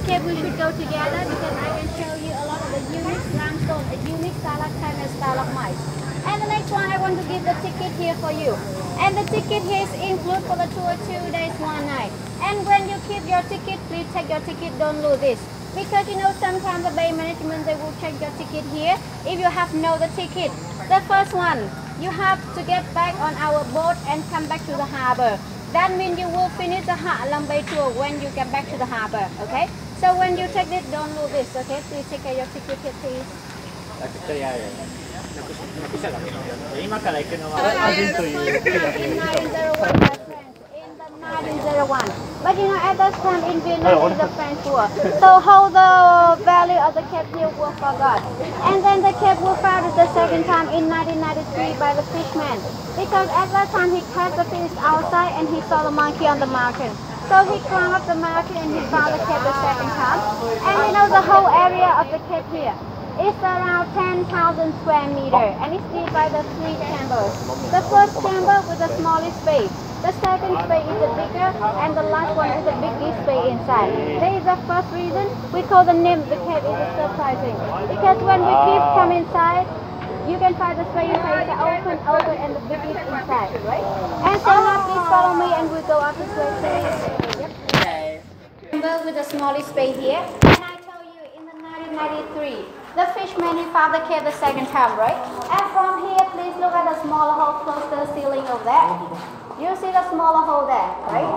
cave we should go together because I can show you a lot of the unique limestone, a unique stalactite and stalagmite. And the next one I want to give the ticket here for you. And the ticket here is included for the tour 2 days, 1 night. And when you keep your ticket, please take your ticket, don't lose this. Because you know sometimes the bay management they will check your ticket here if you have no the ticket. The first one, you have to get back on our boat and come back to the harbor. That means you will finish the HLB1 tour when you get back to the harbor, okay? So when you take it, don't lose this, okay? Please take your ticket here, please. 今から行くのはアジンという。1901. But you know, at that time in Vietnam is a French war. So how the value of the cape here was forgot. And then the cape was found the second time in 1993 by the fishman. Because at that time he caught the fish outside and he saw the monkey on the mountain. So he climbed up the mountain and he found the cape the second time. And you know the whole area of the cape here. It's around 10,000 square meters and it's divided by 3 chambers. The first chamber with the smallest space. The second space is the bigger and the last one is the biggest space inside. There is a first reason we call the name of the cave is surprising. Because when we keep come inside, you can find the space inside open and the biggest inside, right? And so now please follow me and we go up this way, please. Yep. Chamber with the smallest space here. And I told you in the 1993. The fishman he found the cave the second time, right? And from here, please look at the smaller hole close to the ceiling of that. You see the smaller hole there, right?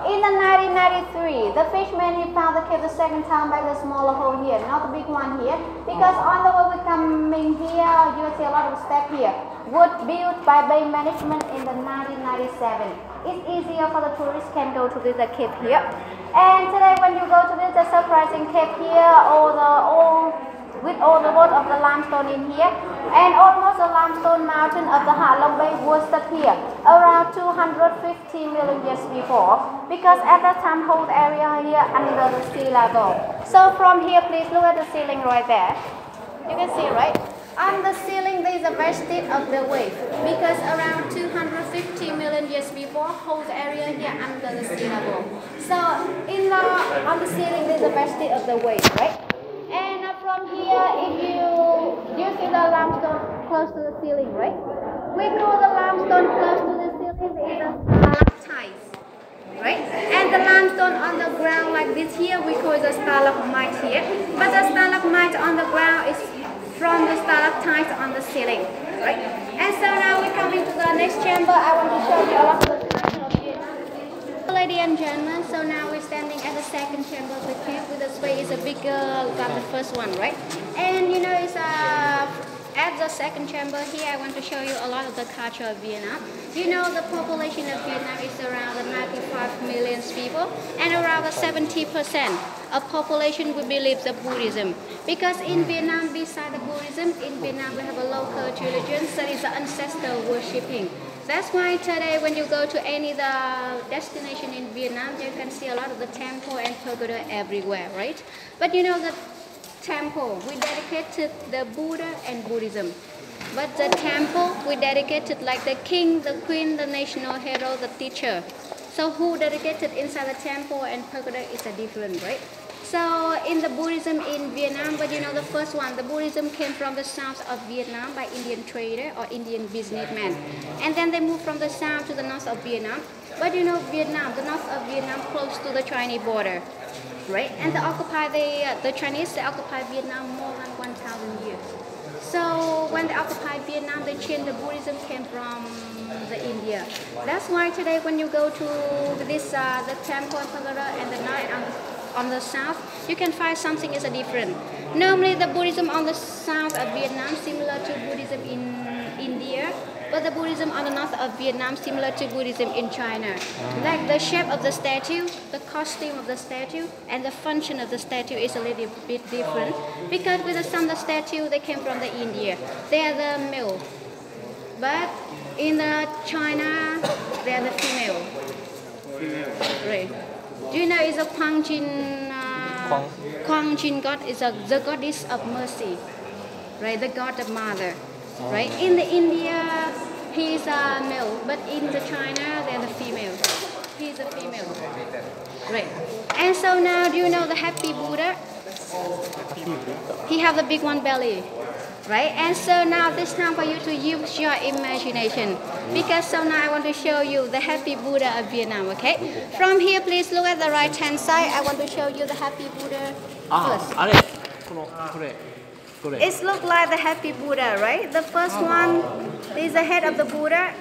In the 1993, the fishman he found the cave the second time by the smaller hole here, not the big one here. Because on the way we coming here, you will see a lot of steps here. Wood built by bay management in the 1997. It's easier for the tourists can go to this cave here. And today when you go to this surprising cave here, with all the wood of the limestone in here, and almost the limestone mountain of the HLB1 was set here around 250 million years before, because at that time whole area here under the sea level. So from here, please look at the ceiling right there. You can see, right? On the ceiling there is a vestige of the wave, because around 250 million years before, whole area here under the sea level. So on the ceiling there is a vestige of the wave, right? And from here, if you see the limestone close to the ceiling, right? We call the limestone close to the ceiling is a stalactite, right? And the limestone on the ground like this here, we call it a stalagmite here. But the stalagmite on the ground is from the stalactite on the ceiling, right? And so now we're coming to the next chamber. I want to show you a lot of the culture of Vietnam. Ladies and gentlemen, so now we're standing at the second chamber of the cave with the space is bigger than the first one, right? And you know, it's at the second chamber here, I want to show you a lot of the culture of Vietnam. You know, the population of Vietnam is around 95 million people, and around 70% of population we believe the Buddhism. Because in Vietnam, beside the Buddhism, in Vietnam we have a local religion that is the ancestor worshipping. That's why today when you go to any the destination in Vietnam, you can see a lot of the temple and pagoda everywhere, right? But you know the temple, we dedicate to the Buddha and Buddhism. But the temple, we dedicated like the king, the queen, the national hero, the teacher. So who dedicated inside the temple and pagoda is a different, right? So in the Buddhism in Vietnam, but you know the first one, the Buddhism came from the south of Vietnam by Indian trader or Indian businessman. And then they moved from the south to the north of Vietnam. But you know Vietnam, the north of Vietnam close to the Chinese border, right? And the Chinese, they occupied Vietnam more than 1,000 years. So when they occupied Vietnam, they changed the Buddhism came from the India. That's why today when you go to this the temple and pagoda and the night on the south, you can find something is different. Normally the Buddhism on the south of Vietnam similar to Buddhism in India, but the Buddhism on the north of Vietnam similar to Buddhism in China. Like the shape of the statue, the costume of the statue, and the function of the statue is a little bit different. Because with some of the statue, they came from the India. They are the male. But in the China, they are the female. Right. Do you know it's a Quang Jin God is the goddess of mercy, right? The god of mother, right? In the India, he is a male, but in the China, they are the female. He is a female, right? And so now, do you know the happy Buddha? He have the big one belly, right? And so now this time for you to use your imagination, because so now I want to show you the happy Buddha of Vietnam. Okay, from here please look at the right hand side. I want to show you the happy Buddha first. It looks like the happy Buddha, right? The first one is the head of the Buddha.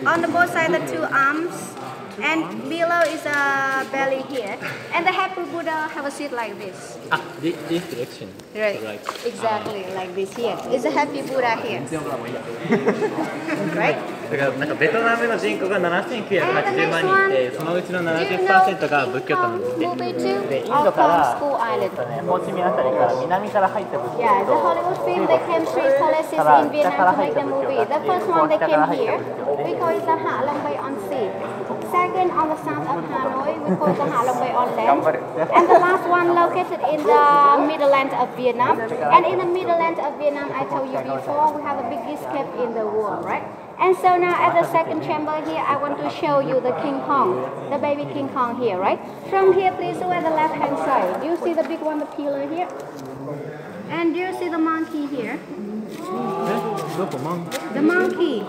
On the both sides, the two arms. And below is a belly here. And the happy Buddha have a seat like this. This direction. Right. Exactly like this here. It's a happy Buddha here. Right? だからなんかベトナムの人口が7980万人いて、そのうちの70%が仏教徒なんですね。で、インドからホーチミンあたりから南から入った仏教徒 Yeah, the Hollywood film they came three places in Vietnam to make the movie. The first one they came here, we call it the HLB on sea. Second on the south of Hanoi, we call it the HLB on land. And the last one located in the Midland of Vietnam. And in the Midland of Vietnam, I told you before, we have the biggest cave in the world, right? And so now at the second chamber here, I want to show you the King Kong, the baby King Kong here, right? From here, please look at the left hand side. Do you see the big one, the pillar here? And do you see the monkey here? The monkey.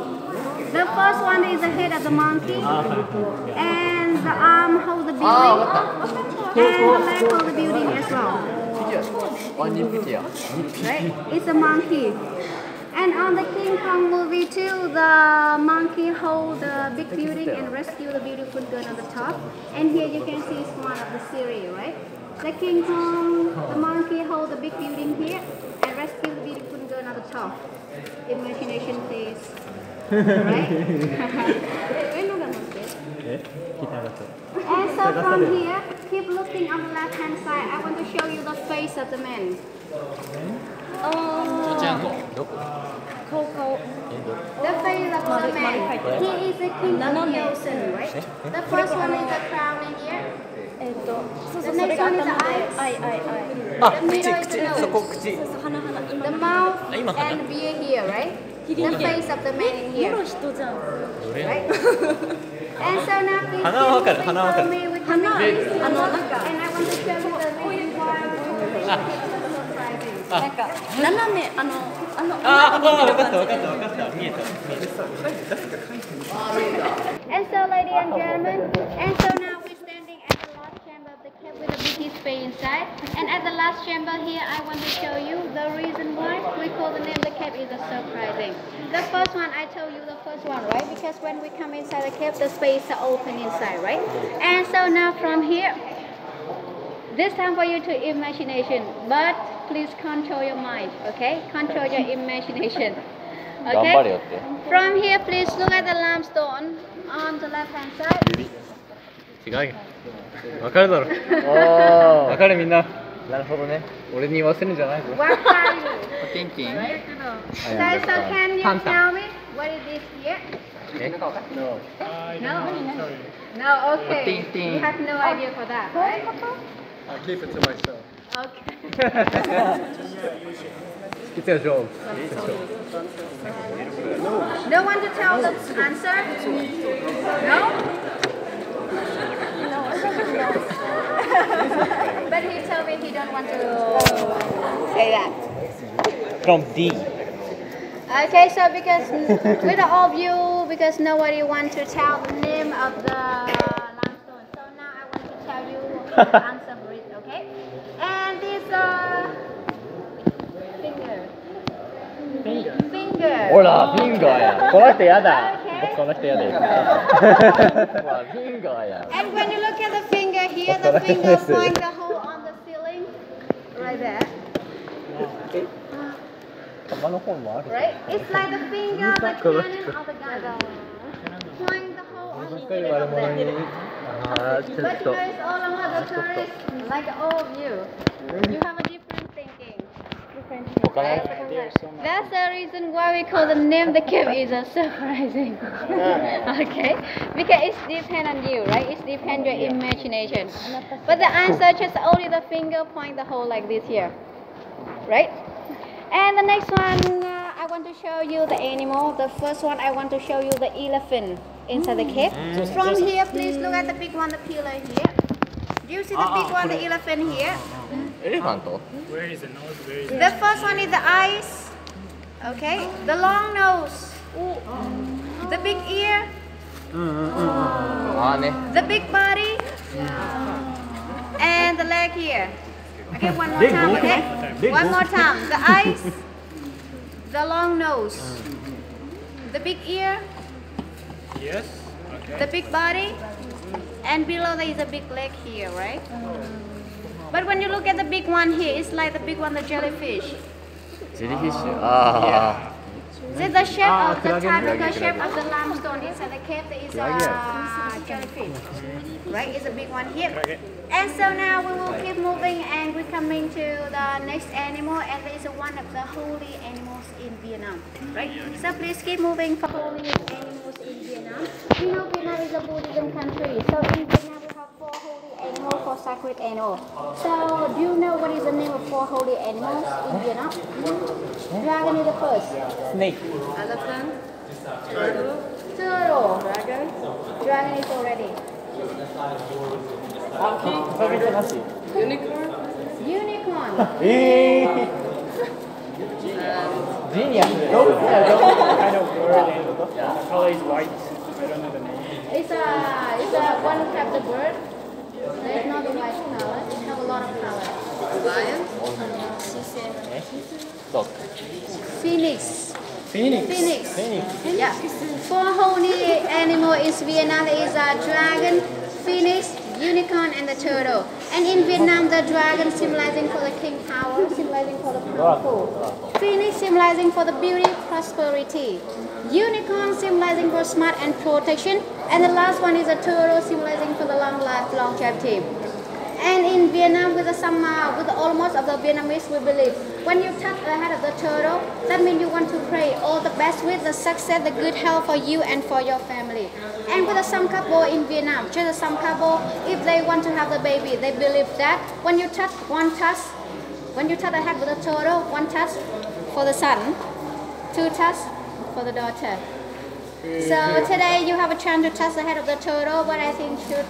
The first one is the head of the monkey, and the arm holds the building, and the leg holds the building as well. Right? It's a monkey. And on the King Kong movie too, the monkey hold the big building and rescue the beautiful girl on the top. And here you can see it's one of the series, right? The King Kong, the monkey hold the big building here and rescue the beautiful girl on the top. Imagination please. Right? And so from here, keep looking on the left hand side. I want to show you the face of the man. The face of the man. He is the king of the ocean, right? The first one is the crown in here. The next one is the eyes. The middle is the nose. The mouth and the beard here, right? The face of the man in here. Right? And so now please follow me with the and I want to show you the reason why And so ladies and gentlemen, and so now we're standing at the last chamber of the cave with the biggest space inside. And at the last chamber here, I want to show you the reason why we call the name of the cave is a surprising. The first one, I told you the first one, right? Because when we come inside the cave, the space is open inside, right? And so now from here, this time for you to imagination, but please control your mind, okay? Control your imagination, okay? From here, please look at the limestone on the left hand side. 違うよ。わかるだろ。わかるみんな。なるほどね。俺に言わせるんじゃないぞ。What are you? Thinking. So can you tell me what is this here? No. No, okay. You have no idea for that, right? I'll keep it to myself. Okay. It's a joke. No one to tell the answer? No? But he told me he don't want to say that. From D. Okay, so because with all of you, because nobody wants to tell the name of the limestone, so now I want to tell you the answer for it, okay? And this finger. ほら、フィンガーや。この人やだ。僕この人やだよ。ほら、フィンガーや。 And when you look at the finger here, the finger point the hole on the ceiling, right there. 玉の方もある。 Right? It's like the finger, the cannon of the gun. Point the hole on the ceiling of them. But you guys all are the tourists, like all of you. You have a different thinking. That's the reason why we call the name the cave is a surprising. Okay? Because it depends on you, right? It depends your imagination. But the answer just only the finger point the hole like this here. Right? And the next one, I want to show you the animal. The first one, I want to show you the elephant inside the cave. From here, please look at the big one, the pillar here. Do you see the big one, the elephant here? エレファント Where is the nose? Where is The first one is the eyes. Okay. The long nose. The big ear. ああね The big body. And the leg here. Okay, one more time. Okay. One more time. The eyes. The long nose. The big ear. Yes. Okay. The big body. And below there is a big leg here, right? But when you look at the big one here, it's like the big one, the jellyfish. ジェリーフィッシュあ See the shape of the typical shape of the limestone inside the cave. There is a jellyfish, right? It's a big one here. And so now we will keep moving, and we're coming to the next animal, and there is one of the holy animals in Vietnam, right? So please keep moving for holy animals in Vietnam. You know Vietnam is a Buddhism country, so in Vietnam we have 4 holy animals, 4 sacred animals. So do you know what is the name of 4 holy animals in Vietnam? Dragon is the first. あスネーク Elephant. Turtle. Dragon is already. あ食べてなし Unicorn. ジニアス動物だよ Kind of bird and the color is white. I don't know the name. It's a one type of bird. There's not the white color. It has a lot of color. Lion. そう Phoenix. Phoenix. Phoenix. Yeah. 4 holy animal in Vietnam is a dragon, phoenix, unicorn, and the turtle. And in Vietnam, the dragon symbolizing for the king power, symbolizing for the powerful. Phoenix symbolizing for the beauty, prosperity. Unicorn symbolizing for smart and protection. And the last one is a turtle symbolizing for the long life, longevity. And in Vietnam, with almost of the Vietnamese, we believe when you touch the head of the turtle, that means you want to pray all the best with the success, the good health for you and for your family. And with some couple in Vietnam, just some couple, if they want to have the baby, they believe that when you touch when you touch the head with the turtle, 1 touch for the son, 2 touch for the daughter. So today you have a chance to touch the head of the turtle, but I think you should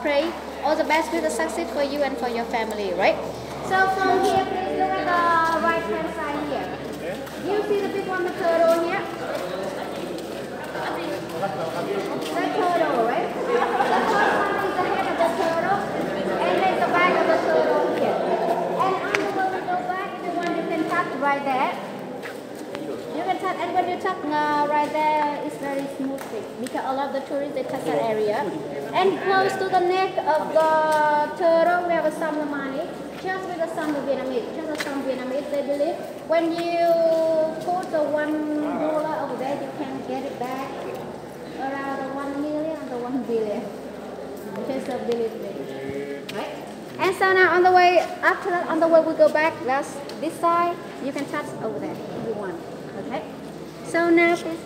pray all the best with the success for you and for your family, right? So from here, please look at the right hand side here. You see the big one, the turtle here? The turtle, right? The first one is the head of the turtle, and then the back of the turtle here. And after we go back, if you want, you can touch right there. You can touch, and when you touch right there, it's very smooth because a lot of the tourists, they touch that area. And close to the neck of the turtle, we have some money. Just with some Vietnamese, they believe when you put the $1 over there, you can get it back around 1 million or 1 billion. Just a belief, right? And so now on the way, after that, on the way we go back, that's this side, you can touch over there if you want. Okay? So now please